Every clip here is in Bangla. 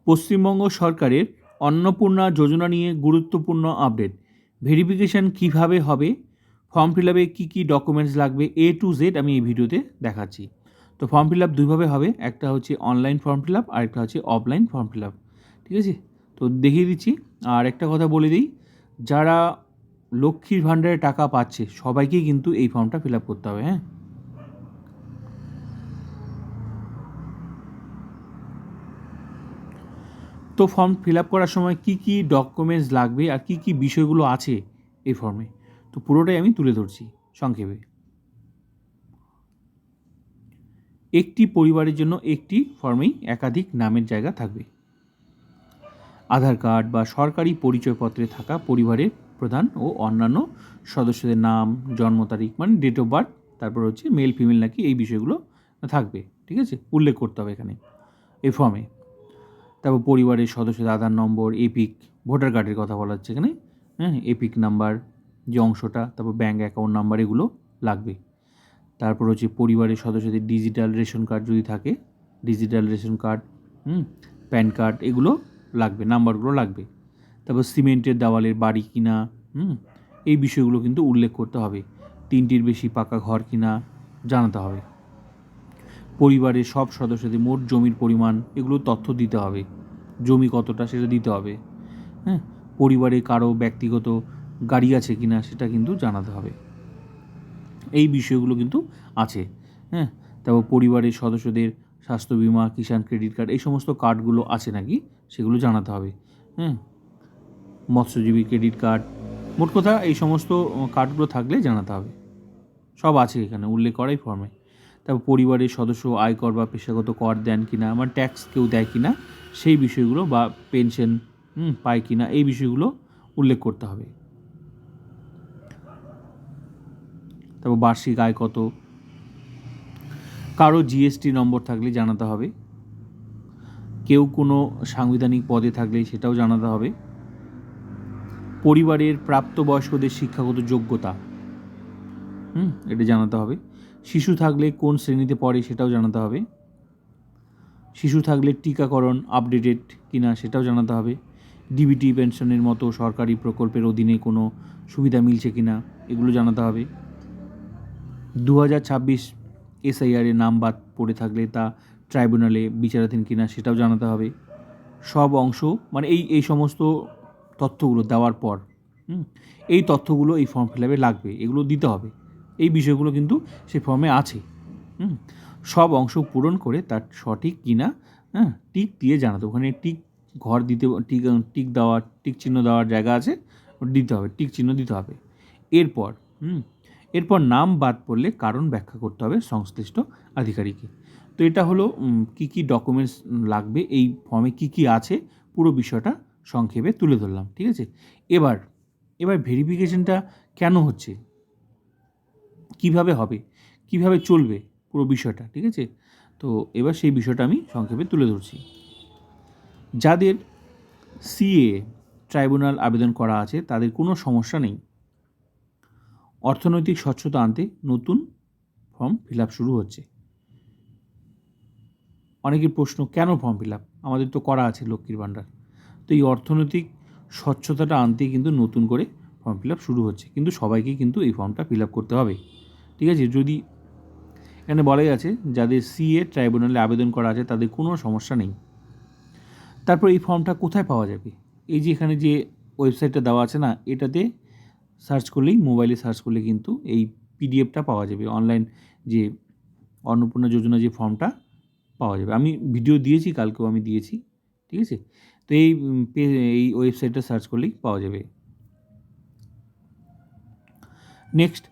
পশ্চিমবঙ্গ সরকারের অন্নপূর্ণা যোজনা নিয়ে গুরুত্বপূর্ণ আপডেট। ভেরিফিকেশান কিভাবে হবে, ফর্ম ফিল আপে কী কী ডকুমেন্টস লাগবে, A to Z আমি এই ভিডিওতে দেখাচ্ছি। তো ফর্ম ফিল আপ দুইভাবে হবে, একটা হচ্ছে অনলাইন ফর্ম ফিল আপ আর একটা হচ্ছে অফলাইন ফর্ম ফিল আপ। ঠিক আছে, তো দেখিয়ে দিচ্ছি। আর একটা কথা বলে দিই, যারা লক্ষ্মীর ভাণ্ডারে টাকা পাচ্ছে সবাইকেই কিন্তু এই ফর্মটা ফিল আপ করতে হবে। তো ফর্ম ফিল আপ করার সময় কী কী ডকুমেন্টস লাগবে আর কী কী বিষয়গুলো আছে এই ফর্মে, তো পুরোটাই আমি তুলে ধরছি সংক্ষেপে। একটি পরিবারের জন্য একটি ফর্মেই একাধিক নামের জায়গা থাকবে। আধার কার্ড বা সরকারি পরিচয়পত্রে থাকা পরিবারের প্রধান ও অন্যান্য সদস্যদের নাম, জন্ম তারিখ মানে ডেট অফ বার্থ, তারপর হচ্ছে মেল ফিমেল নাকি এই বিষয়গুলো থাকবে। ঠিক আছে, উল্লেখ করতে হবে এখানে এই ফর্মে। তারপর পরিবারের সদস্যদের আধার নম্বর, এপিক, ভোটার কার্ডের কথা বলা হচ্ছে এখানে, এপিক নাম্বার যে অংশটা, তারপর ব্যাঙ্ক অ্যাকাউন্ট নাম্বার এগুলো লাগবে। তারপর হচ্ছে পরিবারের সদস্যদের ডিজিটাল রেশন কার্ড যদি থাকে, digital ration card, pan card এগুলো লাগবে, নাম্বারগুলো লাগবে। তারপর সিমেন্টের দেওয়ালের বাড়ি কিনা, এই বিষয়গুলো কিন্তু উল্লেখ করতে হবে। 3টির বেশি পাকা ঘর কিনা জানাতে হবে। পরিবারের সব সদস্যদের মোট জমির পরিমাণ এগুলো তথ্য দিতে হবে, জমি কতটা সেটা দিতে হবে। পরিবারে কারো ব্যক্তিগত গাড়ি আছে কিনা সেটা কিন্তু জানাতে হবে। এই বিষয়গুলো কিন্তু আছে। তারপর পরিবারের সদস্যদের স্বাস্থ্য বিমা, কিষাণ ক্রেডিট কার্ড এই সমস্ত কার্ডগুলো আছে নাকি সেগুলো জানাতে হবে। মৎস্যজীবী ক্রেডিট কার্ড, মোট কথা এই সমস্ত কার্ডগুলো থাকলে জানাতে হবে। সব আছে এখানে উল্লেখ করাই ফর্মে। তারপর পরিবারের সদস্য আয়কর বা পেশাগত কর দেন কিনা, আমার ট্যাক্স কেউ দেয় কিনা সেই বিষয়গুলো, বা পেনশন পায় কিনা এই বিষয়গুলো উল্লেখ করতে হবে। তারপর বার্ষিক আয় কত, কারো জিএসটি নম্বর থাকলে জানাতে হবে, কেউ কোনো সাংবিধানিক পদে থাকলে সেটাও জানাতে হবে। পরিবারের প্রাপ্তবয়স্কদের শিক্ষাগত যোগ্যতা এটা জানাতে হবে। শিশু থাকলে কোন শ্রেণীতে পড়ে সেটাও জানাতে হবে। শিশু থাকলে টিকাকরণ আপডেটেড কিনা সেটাও জানাতে হবে। ডিবিটি পেনশনের মতো সরকারি প্রকল্পের অধীনে কোনো সুবিধা মিলছে কিনা এগুলো জানাতে হবে। 2026 এসআইআরের নাম বাদ পড়ে থাকলে তা ট্রাইব্যুনালে বিচারাধীন কিনা সেটাও জানাতে হবে। সব অংশ মানে এই সমস্ত তথ্যগুলো দেওয়ার পর এই তথ্যগুলো এই ফর্ম ফিল আপে লাগবে, এগুলো দিতে হবে। এই বিষয়গুলো কিন্তু সেই ফর্মে আছে। সব অংশ পূরণ করে তার সঠিক কিনা টিক দিয়ে জানাতে, ওখানে টিক ঘর দিতে, টিক দেওয়ার, টিক চিহ্ন দেওয়ার জায়গা আছে, দিতে হবে, টিক চিহ্ন দিতে হবে। এরপর নাম বাদ পড়লে কারণ ব্যাখ্যা করতে হবে সংশ্লিষ্ট আধিকারিককে। তো এটা হলো কী কী ডকুমেন্টস লাগবে, এই ফর্মে কী কী আছে পুরো বিষয়টা সংক্ষেপে তুলে ধরলাম। ঠিক আছে, এবার ভেরিফিকেশনটা কেন হচ্ছে, কিভাবে হবে, কিভাবে চলবে পুরো বিষয়টা। ঠিক আছে, তো এবার সেই বিষয়টা আমি সংক্ষেপে তুলে ধরছি। যাদের সিএ ট্রাইব্যুনাল আবেদন করা আছে তাদের কোনো সমস্যা নেই। অর্থনৈতিক স্বচ্ছতা আনতে নতুন ফর্ম ফিল আপ শুরু হচ্ছে। অনেকের প্রশ্ন, কেন ফর্ম ফিল আপ, আমাদের তো করা আছে লক্ষ্মীর ভাণ্ডার। তো এই অর্থনৈতিক স্বচ্ছতাটা আনতে কিন্তু নতুন করে ফর্ম ফিল আপ শুরু হচ্ছে, কিন্তু সবাইকে কিন্তু এই ফর্মটা ফিল আপ করতে হবে। ঠিক আছে, যদি এখানে বলাই আছে যাদের সিএ ট্রাইব্যুনালে আবেদন করা আছে তাদের কোনো সমস্যা নেই। তারপর এই ফর্মটা কোথায় পাওয়া যাবে, এই যে এখানে যে ওয়েবসাইটটা দেওয়া আছে না, এটাতে সার্চ করলেই, মোবাইলে সার্চ করলে কিন্তু এই পিডিএফটা পাওয়া যাবে, অনলাইন যে অন্নপূর্ণা যোজনা যে ফর্মটা পাওয়া যাবে। আমি ভিডিও দিয়েছি, কালকেও আমি দিয়েছি। ঠিক আছে, তো এই ওয়েবসাইটটা সার্চ করলেই পাওয়া যাবে। নেক্সট,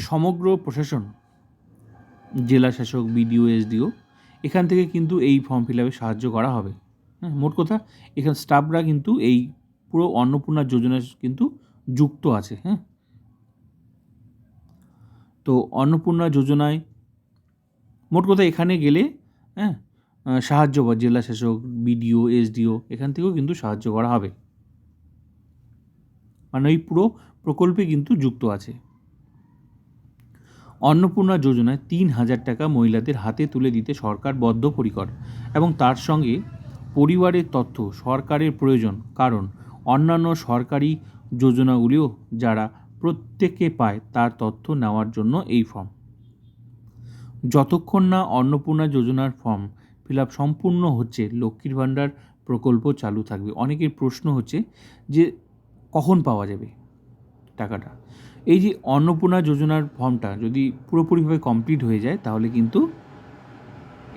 সমগ্র প্রশাসন, জেলা শাসক, বিডিও, এসডিও এখান থেকে কিন্তু এই ফর্ম ফিল আপে সাহায্য করা হবে। মোট কথা এখানে স্টাফরা কিন্তু এই পুরো অন্নপূর্ণা যোজনা কিন্তু যুক্ত আছে। তো অন্নপূর্ণা যোজনায় মোট কথা এখানে গেলে সাহায্য বা জেলা শাসক, বিডিও, এসডিও এখান থেকেও কিন্তু সাহায্য করা হবে, মানে এই পুরো প্রকল্পে কিন্তু যুক্ত আছে। অন্নপূর্ণা যোজনায় 3,000 টাকা মহিলাদের হাতে তুলে দিতে সরকার বদ্ধপরিকর এবং তার সঙ্গে পরিবারের তথ্য সরকারের প্রয়োজন, কারণ অন্যান্য সরকারি যোজনাগুলিও যারা প্রত্যেকে পায় তার তথ্য নেওয়ার জন্য এই ফর্ম। যতক্ষণ না অন্নপূর্ণা যোজনার ফর্ম ফিল আপ সম্পূর্ণ হচ্ছে, লক্ষ্মীর ভাণ্ডার প্রকল্প চালু থাকবে। অনেকের প্রশ্ন হচ্ছে যে কখন পাওয়া যাবে টাকাটা। এই যে অন্নপূর্ণা যোজনার ফর্মটা যদি পুরোপুরিভাবে কমপ্লিট হয়ে যায় তাহলে কিন্তু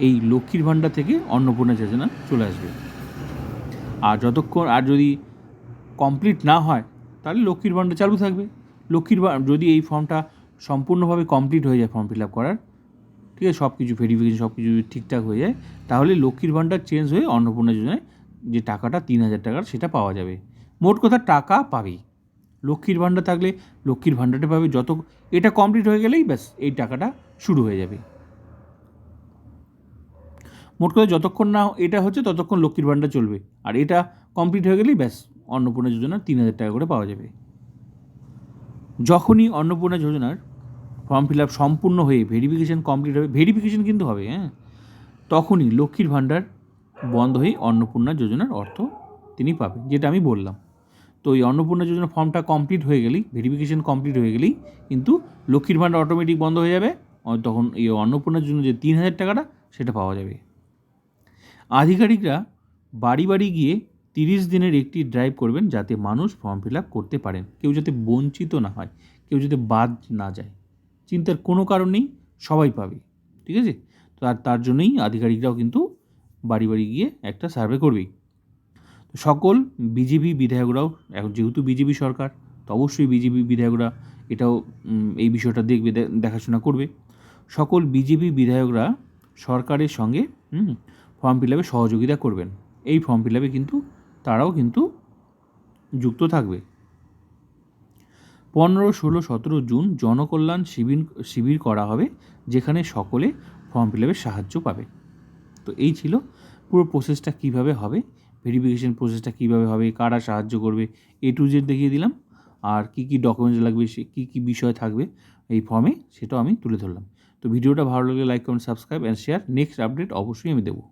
এই লক্ষ্মীর ভাণ্ডার থেকে অন্নপূর্ণা যোজনা চলে আসবে। আর যদি কমপ্লিট না হয় তাহলে লক্ষ্মীর ভাণ্ডার চালু থাকবে। যদি এই ফর্মটা সম্পূর্ণভাবে কমপ্লিট হয়ে যায় ফর্ম ফিল আপ করার, ঠিক আছে, সব কিছু ভেরিফিকেশন সব কিছু ঠিকঠাক হয়ে যায়, তাহলে লক্ষ্মীর ভাণ্ডার চেঞ্জ হয়ে অন্নপূর্ণা যোজনায় যে টাকাটা 3,000 টাকার সেটা পাওয়া যাবে। মোট কথা টাকা পাবেই। লক্ষ্মীর ভাণ্ডার থাকলে লক্ষ্মীর ভাণ্ডারটা পাবে, এটা কমপ্লিট হয়ে গেলেই ব্যাস এই টাকাটা শুরু হয়ে যাবে। মোট কথা যতক্ষণ না এটা হচ্ছে ততক্ষণ লক্ষ্মীর ভাণ্ডার চলবে, আর এটা কমপ্লিট হয়ে গেলেই ব্যাস অন্নপূর্ণা যোজনার 3,000 টাকা করে পাওয়া যাবে। যখনই অন্নপূর্ণা যোজনার ফর্ম ফিল আপ সম্পূর্ণ হয়ে ভেরিফিকেশন কমপ্লিট হবে, ভেরিফিকেশন কিন্তু হবে, তখনই লক্ষ্মীর ভাণ্ডার বন্ধ হয়ে অন্নপূর্ণা যোজনার অর্থ তিনি পাবেন, যেটা আমি বললাম। তো এই অন্নপূর্ণা যোজনার ফর্মটা কমপ্লিট হয়ে গেলেই, ভেরিফিকেশন কমপ্লিট হয়ে গেলেই কিন্তু লক্ষ্মীর ভাণ্ডার অটোমেটিক বন্ধ হয়ে যাবে, তখন এই অন্নপূর্ণার জন্য যে 3,000 টাকাটা সেটা পাওয়া যাবে। আধিকারিকরা বাড়ি বাড়ি গিয়ে 30 দিনের একটি ড্রাইভ করবেন, যাতে মানুষ ফর্ম ফিল আপ করতে পারেন, কেউ যাতে বঞ্চিত না হয়, কেউ যাতে বাদ না যায়। চিন্তার কোনো কারণ নেই, সবাই পাবে, ঠিক আছে। তো আর তার জন্যই আধিকারিকরাও কিন্তু বাড়ি বাড়ি গিয়ে একটা সার্ভে করবেই। তো সকল বিজেপি বিধায়করাও, এখন যেহেতু বিজেপি সরকার, তো অবশ্যই বিজেপি বিধায়করা এটাও এই বিষয়টা দেখবে, দেখাশোনা করবে। সকল বিজেপি বিধায়করা সরকারের সঙ্গে ফর্ম ফিল আপে সহযোগিতা করবেন। এই ফর্ম ফিল আপে কিন্তু তারাও কিন্তু যুক্ত থাকবে। 15, 16, 17 জুন জনকল্যাণ শিবির করা হবে, যেখানে সকলে ফর্ম ফিল আপের সাহায্য পাবে। তো এই ছিল পুরো প্রসেসটা কীভাবে হবে, ভেরিফিকেশন প্রসেসটা কীভাবে হবে, কারা সাহায্য করবে, A to Z দেখিয়ে দিলাম। আর কী কী ডকুমেন্টস লাগবে, কী কী বিষয় থাকবে এই ফর্মে, সেটাও আমি তুলে ধরলাম। তো ভিডিওটা ভালো লাগলে like, comment, subscribe and share. Next update অবশ্যই আমি দেবো।